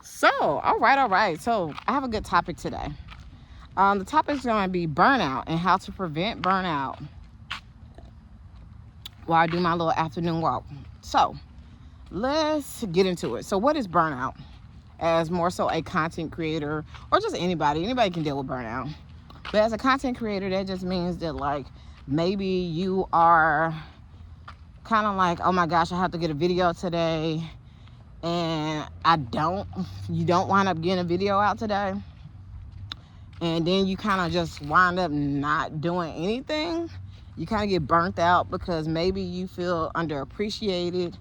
So, all right. So, I have a good topic today. The topic is going to be burnout and how to prevent burnout while I do my little afternoon walk. So, let's get into it. So, what is burnout? As more so a content creator or just anybody can deal with burnout. But as a content creator, that just means that, like, maybe you are kind of like, oh my gosh, I have to get a video today, and you don't wind up getting a video out today, and then you kind of just wind up not doing anything. You kind of get burnt out because maybe you feel underappreciated,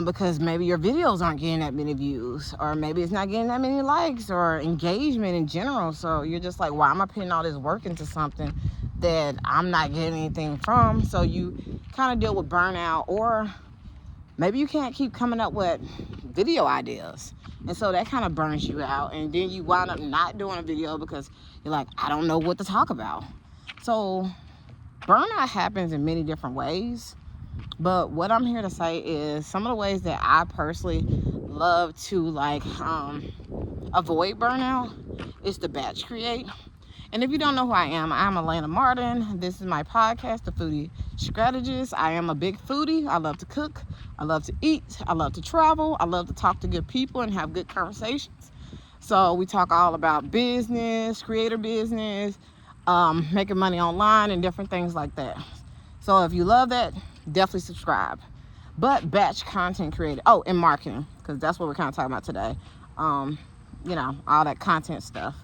because maybe your videos aren't getting that many views, or maybe it's not getting that many likes or engagement in general. So you're just like, why am I putting all this work into something that I'm not getting anything from? So you kind of deal with burnout, or maybe you can't keep coming up with video ideas, and so that kind of burns you out, and then you wind up not doing a video because you're like, I don't know what to talk about. So burnout happens in many different ways, but what I'm here to say is some of the ways that I personally love to avoid burnout is to batch create. And if you don't know who I am Elena Martin. This is my podcast, The Foodie Strategist. I am a big foodie. I love to cook. I love to eat. I love to travel. I love to talk to good people and have good conversations. So we talk all about business, creator business, making money online, and different things like that. So if you love that, definitely subscribe. But batch content created. Oh, and marketing, because that's what we're kind of talking about today. All that content stuff.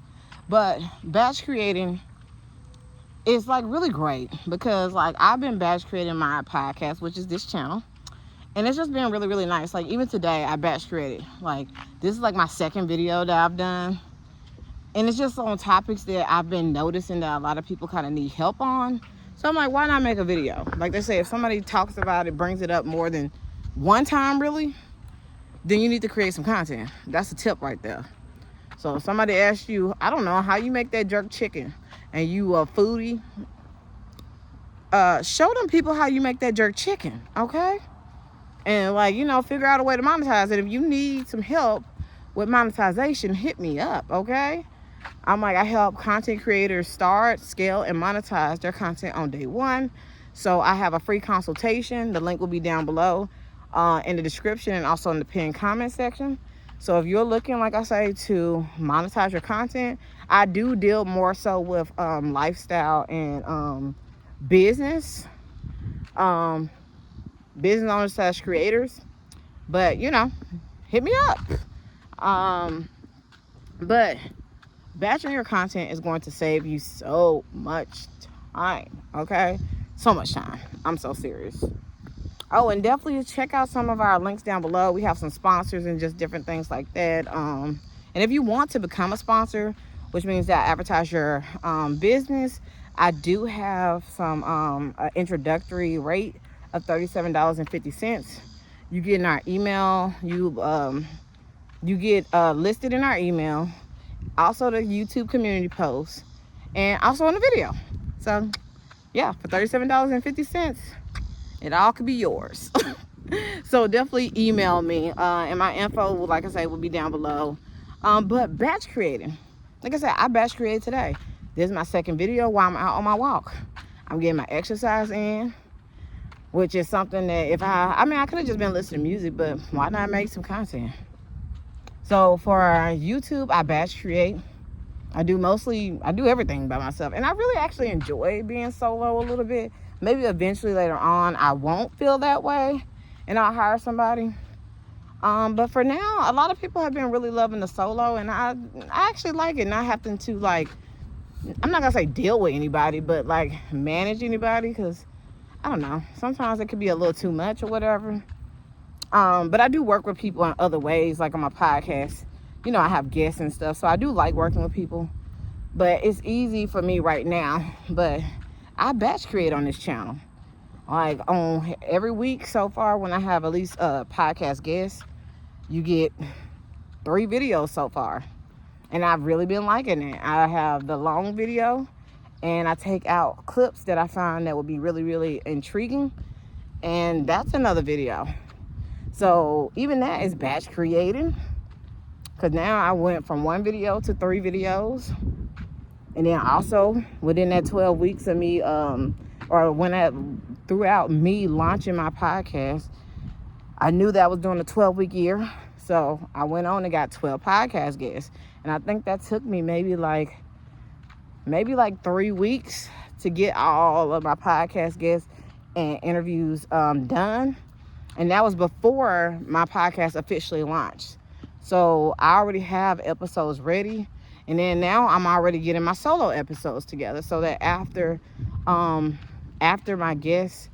But batch creating is like really great because like I've been batch creating my podcast, which is this channel, and it's just been really, really nice. Like even today I batch created. Like this is like my second video that I've done, and it's just on topics that I've been noticing that a lot of people kind of need help on. So I'm like, why not make a video? Like they say, if somebody talks about it, brings it up more than one time really, then you need to create some content. That's a tip right there. So if somebody asks you, I don't know, how you make that jerk chicken, and you a foodie, show them people how you make that jerk chicken, okay? And figure out a way to monetize it. If you need some help with monetization, hit me up, okay? I help content creators start, scale, and monetize their content on day one. So I have a free consultation. The link will be down below in the description and also in the pinned comment section. So if you're looking, like I say, to monetize your content, I do deal more so with lifestyle and business owners / creators. But hit me up. But batching your content is going to save you so much time. Okay, so much time. I'm so serious. Oh, and definitely check out some of our links down below. We have some sponsors and just different things like that. And if you want to become a sponsor, which means that I advertise your business, I do have some introductory rate of $37.50. You get in our email. You get listed in our email. Also the YouTube community post, and also on the video. So yeah, for $37.50. It all could be yours. So definitely email me. And my info, like I say, will be down below. But batch creating. Like I said, I batch created today. This is my second video while I'm out on my walk. I'm getting my exercise in, which is something that I could have just been listening to music, but why not make some content? So for YouTube, I batch create. I do everything by myself. And I really actually enjoy being solo a little bit. Maybe eventually later on I won't feel that way and I'll hire somebody. But for now, a lot of people have been really loving the solo, and I actually like it, not having to I'm not gonna say deal with anybody, but manage anybody, because I don't know, sometimes it could be a little too much or whatever. But I do work with people in other ways, like on my podcast. I have guests and stuff, so I do like working with people. But it's easy for me right now. But I batch create on this channel. On every week so far, when I have at least a podcast guest, you get 3 videos so far. And I've really been liking it. I have the long video, and I take out clips that I find that would be really, really intriguing. And that's another video. So even that is batch creating. Because now I went from 1 video to 3 videos. And then also within that 12 weeks of me, throughout me launching my podcast, I knew that I was doing a 12-week year. So I went on and got 12 podcast guests. And I think that took me maybe like 3 weeks to get all of my podcast guests and interviews done. And that was before my podcast officially launched. So I already have episodes ready. And then now I'm already getting my solo episodes together so that after my guest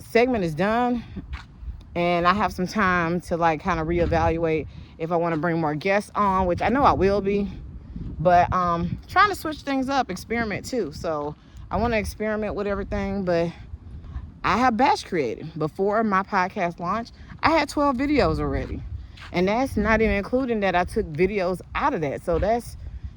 segment is done and I have some time to like kind of reevaluate if I want to bring more guests on, which I know I will be, but trying to switch things up, experiment too. So I want to experiment with everything, but I have batch created. Before my podcast launch, I had 12 videos already. And that's not even including that I took videos out of that. So that's,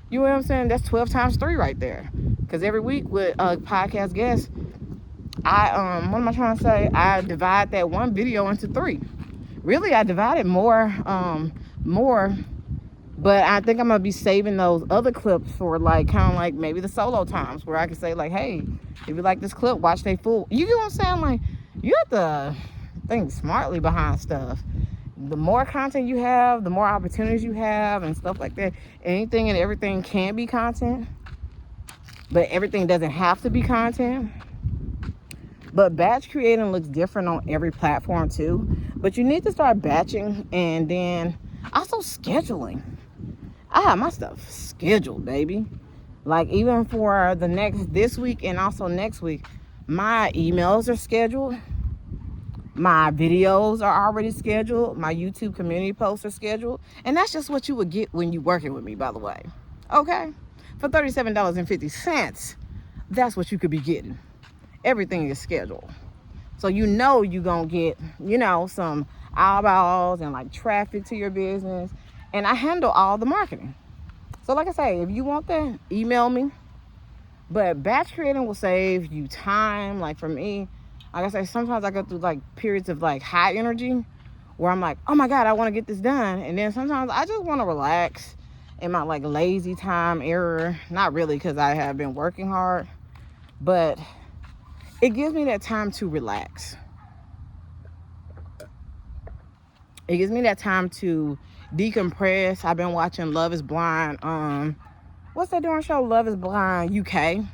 you know what I'm saying? That's 12 times 3 right there. Because every week with a podcast guest, what am I trying to say? I divide that 1 video into 3. Really, I divided more, but I think I'm going to be saving those other clips for like, kind of like maybe the solo times where I can say like, hey, if you like this clip, watch they full. You get what I'm saying? Like, you have to think smartly behind stuff. The more content you have, the more opportunities you have and stuff like that. Anything and everything can be content, but everything doesn't have to be content. But batch creating looks different on every platform too. But you need to start batching and then also scheduling. I have my stuff scheduled, baby. Like even for this week and also next week, my emails are scheduled. My videos are already scheduled. My YouTube community posts are scheduled. And that's just what you would get when you're working with me, by the way. Okay? For $37.50, that's what you could be getting. Everything is scheduled. So you know you're going to get, some eyeballs and like traffic to your business. And I handle all the marketing. So like I say, if you want that, email me. But batch creating will save you time. Like for me, like I say, sometimes I go through like periods of like high energy where I'm like, oh my God, I want to get this done. And then sometimes I just want to relax in my like lazy time era. Not really, because I have been working hard, but it gives me that time to relax. It gives me that time to decompress. I've been watching Love is Blind. What's that darn show? Love is Blind UK.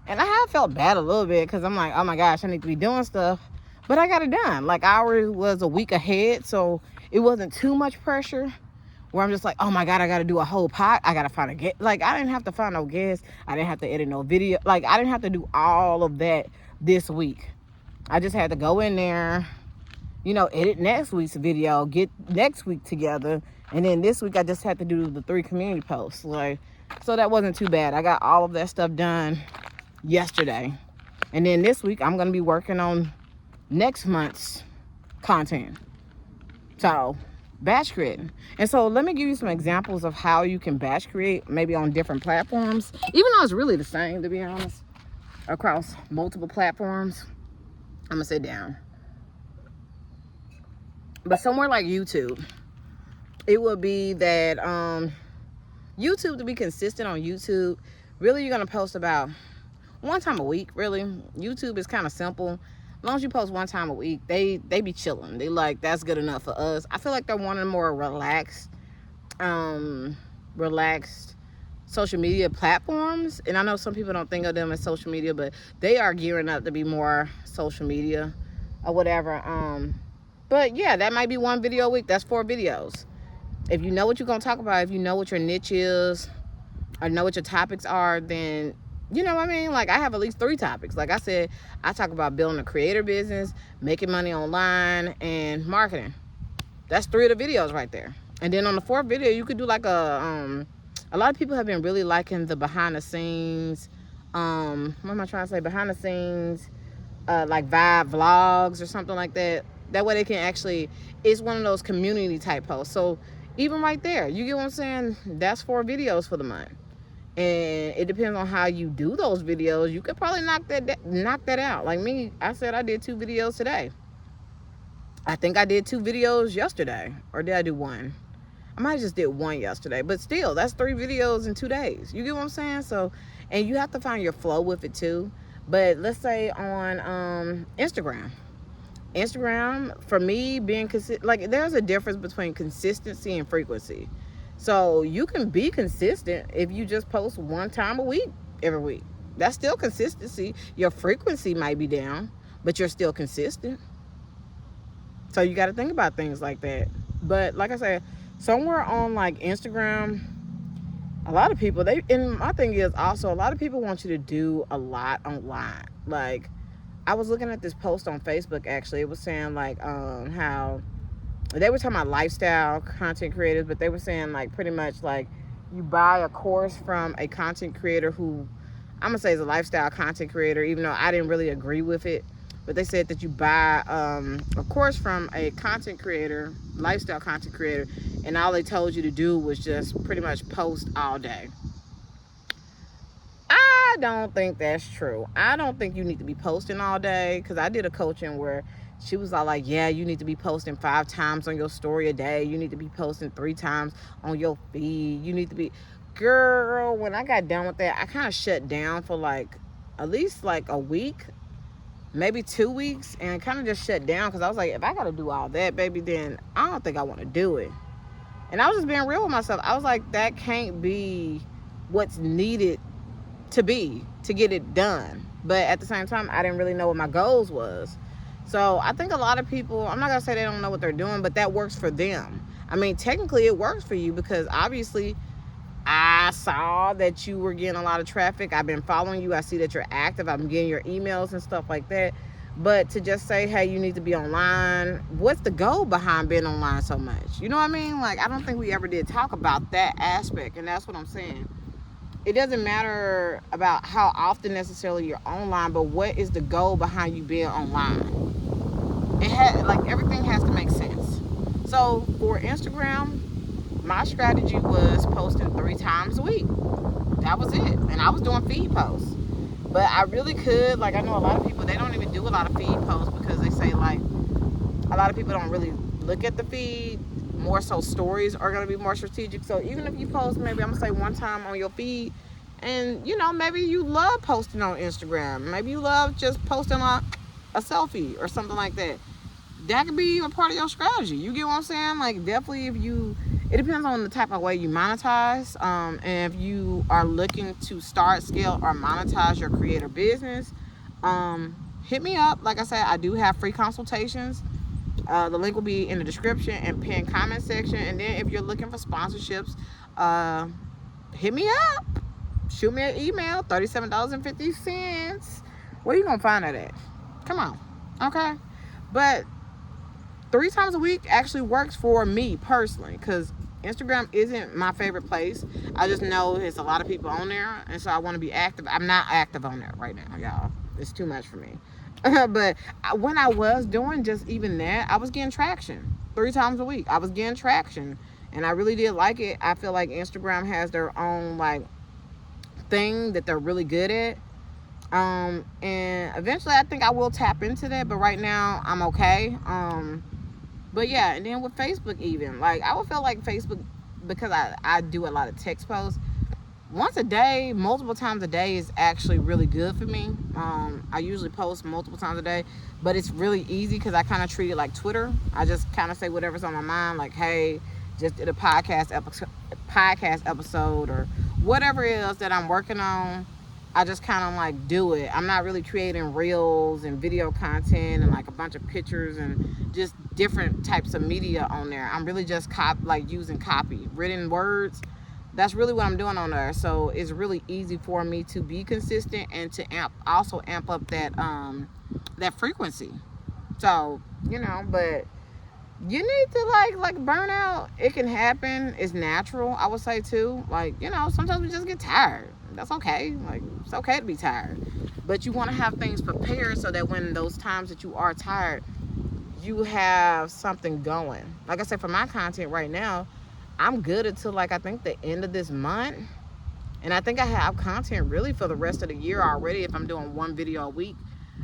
And I have felt bad a little bit because I'm like, oh my gosh, I need to be doing stuff. But I got it done. Like I already was a week ahead, so it wasn't too much pressure where I'm just like, oh my God, I got to do a whole pot. I got to find a guest. Like I didn't have to find no guests. I didn't have to edit no video. Like I didn't have to do all of that this week. I just had to go in there, edit next week's video, get next week together. And then this week I just had to do the 3 community posts. Like, so that wasn't too bad. I got all of that stuff done yesterday. And then this week I'm going to be working on next month's content. So batch creating. And so let me give you some examples of how you can batch create maybe on different platforms, even though it's really the same, to be honest, across multiple platforms. I'm gonna sit down. But somewhere like YouTube, it would be that YouTube, to be consistent on YouTube, really you're gonna post about 1 time a week. Really, YouTube is kind of simple. As long as you post 1 time a week, they be chilling. They like, that's good enough for us. I feel like they're wanting more relaxed social media platforms. And I know some people don't think of them as social media, but they are gearing up to be more social media or whatever. But yeah, that might be 1 video a week. That's 4 videos. If you know what you're gonna talk about, if you know what your niche is, or know what your topics are, then you know what I mean? Like I have at least 3 topics. Like I said, I talk about building a creator business, making money online, and marketing. That's 3 of the videos right there. And then on the 4th video, you could do like a lot of people have been really liking the behind the scenes, what am I trying to say? Behind the scenes, like vibe vlogs or something like that. That way they can actually, it's one of those community type posts. So even right there, you get what I'm saying? That's 4 videos for the month. And it depends on how you do those videos. You could probably knock that out. Like me, I said I did 2 videos today. I think I did 2 videos yesterday. Or did I do 1? I might have just did one yesterday, but still, that's 3 videos in 2 days. You get what I'm saying? So, and you have to find your flow with it too. But let's say on Instagram. Instagram, for me, being consistent, like, there's a difference between consistency and frequency. So you can be consistent if you just post 1 time a week, every week. That's still consistency. Your frequency might be down, but you're still consistent. So you got to think about things like that. But like I said, somewhere on like Instagram, a lot of people, and my thing is also, a lot of people want you to do a lot online. Like, I was looking at this post on Facebook, actually. It was saying like how they were talking about lifestyle content creators, but they were saying like pretty much like you buy a course from a content creator who I'm gonna say is a lifestyle content creator, even though I didn't really agree with it. But they said that you buy a course from a content creator, lifestyle content creator, and all they told you to do was just pretty much post all day. I don't think that's true. I don't think you need to be posting all day, because I did a coaching where she was all like, yeah, you need to be posting 5 times on your story a day. You need to be posting 3 times on your feed. You need to be... Girl, when I got done with that, I kind of shut down for like at least like a week, maybe 2 weeks, and kind of just shut down, because I was like, if I got to do all that, baby, then I don't think I want to do it. And I was just being real with myself. I was like, that can't be what's needed to get it done. But at the same time, I didn't really know what my goals was. So I think a lot of people, I'm not going to say they don't know what they're doing, but that works for them. I mean, technically it works for you, because obviously I saw that you were getting a lot of traffic. I've been following you. I see that you're active. I'm getting your emails and stuff like that. But to just say, hey, you need to be online, what's the goal behind being online so much? You know what I mean? Like, I don't think we ever did talk about that aspect, and that's what I'm saying. It doesn't matter about how often necessarily you're online, but what is the goal behind you being online? Like, everything has to make sense. So for Instagram, my strategy was posting 3 times a week. That was it. And I was doing feed posts. But I really could, like, I know a lot of people, they don't even do a lot of feed posts, because they say, like, a lot of people don't really look at the feed. More so stories are going to be more strategic. So even if you post, maybe I'm going to say 1 time on your feed, and, you know, maybe you love posting on Instagram. Maybe you love just posting a selfie or something like that. That could be a part of your strategy. You get what I'm saying? Like, definitely it depends on the type of way you monetize. And if you are looking to start, scale, or monetize your creator business, hit me up. Like I said, I do have free consultations. The link will be in the description and pinned comment section. And then if you're looking for sponsorships, hit me up. Shoot me an email, $37.50. Where you gonna find that at? Come on. Okay? But 3 times a week actually works for me personally, because Instagram isn't my favorite place. I just know there's a lot of people on there, and so I want to be active. I'm not active on there right now, y'all. It's too much for me. But when I was doing just even that, I was getting traction 3 times a week. I was getting traction, and I really did like it. I feel like Instagram has their own like thing that they're really good at. And eventually I think I will tap into that, but right now I'm okay. But yeah, and then with Facebook, even like I would feel like Facebook, because I do a lot of text posts once a day, multiple times a day is actually really good for me. I usually post multiple times a day, but it's really easy because I kind of treat it like Twitter. I just kind of say whatever's on my mind, like, hey, just did a podcast episode or whatever it is that I'm working on. I just kind of like do it. I'm not really creating reels and video content and like a bunch of pictures and just different types of media on there. I'm really just using copy, written words. That's really what I'm doing on there. So it's really easy for me to be consistent and to amp up that frequency. So, you know, but you need to like burnout. It can happen. It's natural, I would say too. Like, you know, sometimes we just get tired. That's okay. Like, it's okay to be tired. But you want to have things prepared so that when those times that you are tired, you have something going. Like I said, for my content right now, I'm good until like I think the end of this month. And I think I have content really for the rest of the year already. If I'm doing 1 video a week,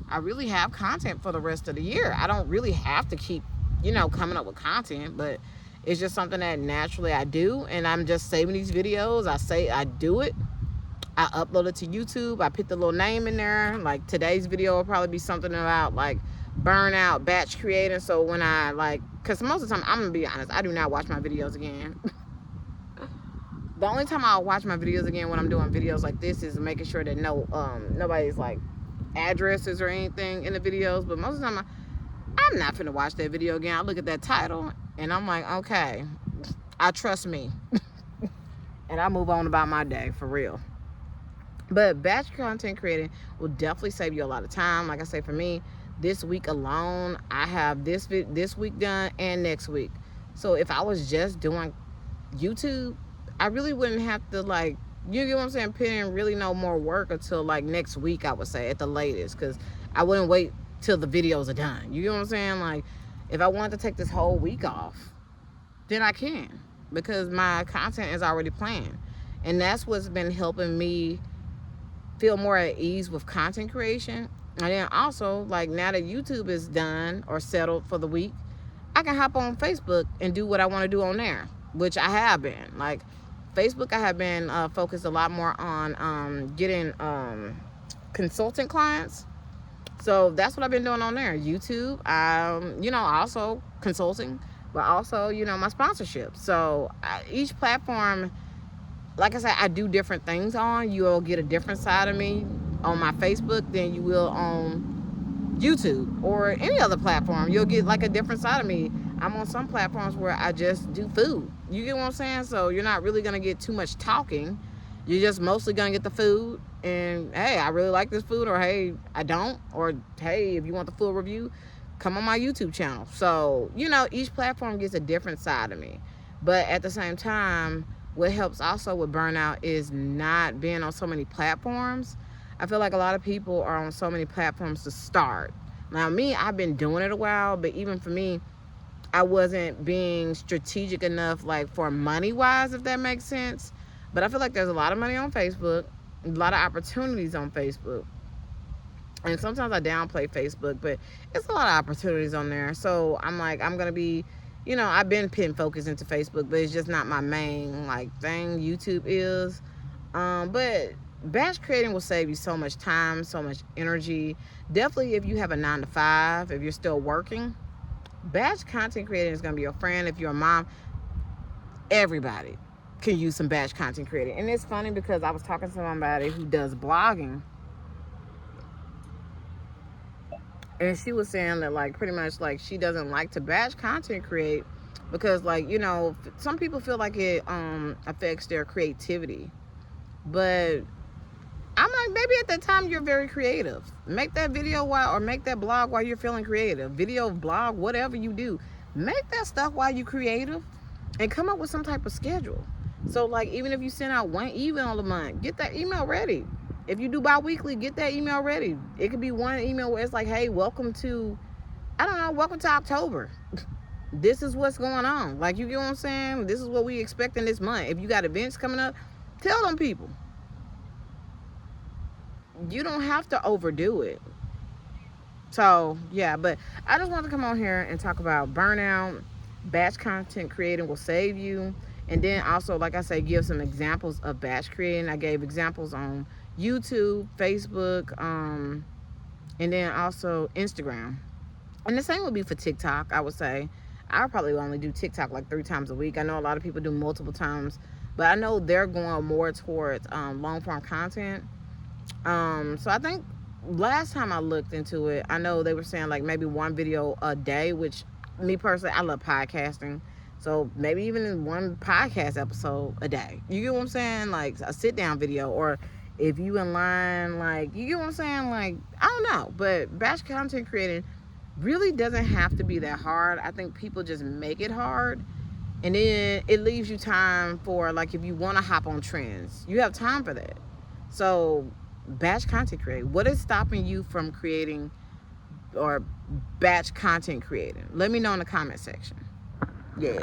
I really have content for the rest of the year. I don't really have to keep, you know, coming up with content. But It's just something that naturally I do, and I'm just saving these videos. I do it. I upload it to YouTube. I put the little name in there. Like today's video will probably be something about like burnout, batch creating. So when I like, because most of the time, I'm gonna be honest, I do not watch my videos again. The only time I'll watch my videos again when I'm doing videos like this is making sure that nobody's like addresses or anything in the videos. But most of the time, I'm not finna watch that video again. I look at that title and I'm like, okay, I trust me. And I move on about my day for real. But batch content creating will definitely save you a lot of time. Like I say, for me, this week alone, I have this week done and next week. So if I was just doing YouTube, I really wouldn't have to, like, you get what I'm saying, put in really no more work until like next week, I would say, at the latest, because I wouldn't wait till the videos are done. You get what I'm saying? Like, if I wanted to take this whole week off, then I can, because my content is already planned. And that's what's been helping me feel more at ease with content creation. And then also, like, now that YouTube is done or settled for the week, I can hop on Facebook and do what I want to do on there, which I have been. Like, Facebook, I have been focused a lot more on getting consultant clients. So that's what I've been doing on there. YouTube, also consulting, but also, my sponsorship. So each platform, like I said, I do different things on. You'll get a different side of me on my Facebook than you will on YouTube or any other platform. You'll get like a different side of me. I'm on some platforms where I just do food. You get what I'm saying? So you're not really going to get too much talking. You're just mostly going to get the food. And, hey, I really like this food, or, hey, I don't. Or, hey, if you want the full review, come on my YouTube channel. So, each platform gets a different side of me. But at the same time, what helps also with burnout is not being on so many platforms. I feel like a lot of people are on so many platforms to start. Now, me, I've been doing it a while, but even for me, I wasn't being strategic enough, like, for money-wise, if that makes sense. But I feel like there's a lot of money on Facebook, a lot of opportunities on Facebook. And sometimes I downplay Facebook, but it's a lot of opportunities on there. So I'm like, I'm going to be, I've been pin focused into Facebook, but it's just not my main, like, thing. YouTube is. But batch creating will save you so much time, so much energy. Definitely if you have a 9-to-5, if you're still working, batch content creating is going to be your friend. If you're a mom, everybody can use some batch content creating. And it's funny because I was talking to somebody who does blogging, and she was saying that, like, pretty much, like, she doesn't like to batch content create because, like, some people feel like it affects their creativity. But I'm like, maybe at that time you're very creative. Make that video or make that blog while you're feeling creative. Video, blog, whatever you do. Make that stuff while you're creative and come up with some type of schedule. So, like, even if you send out one email a month, get that email ready. If you do bi-weekly, get that email ready. It could be one email where it's like, hey, welcome to October. This is what's going on. Like, you get what I'm saying? This is what we expect in this month. If you got events coming up, tell them people. You don't have to overdo it. So, yeah, but I just wanted to come on here and talk about burnout. Batch content creating will save you. And then also, like I say, give some examples of batch creating. I gave examples on YouTube, Facebook, and then also Instagram. And the same would be for TikTok, I would say. I probably only do TikTok like 3 times a week. I know a lot of people do multiple times, but I know they're going more towards long-form content. So I think last time I looked into it, I know they were saying like maybe 1 video a day, which me personally, I love podcasting. So maybe even 1 podcast episode a day. You get what I'm saying? Like a sit down video, or if you in line, like, you get what I'm saying? Like, I don't know, but batch content creating really doesn't have to be that hard. I think people just make it hard. And then it leaves you time for, like, if you want to hop on trends, you have time for that. So batch content creating, what is stopping you from creating or batch content creating? Let me know in the comment section. Yeah.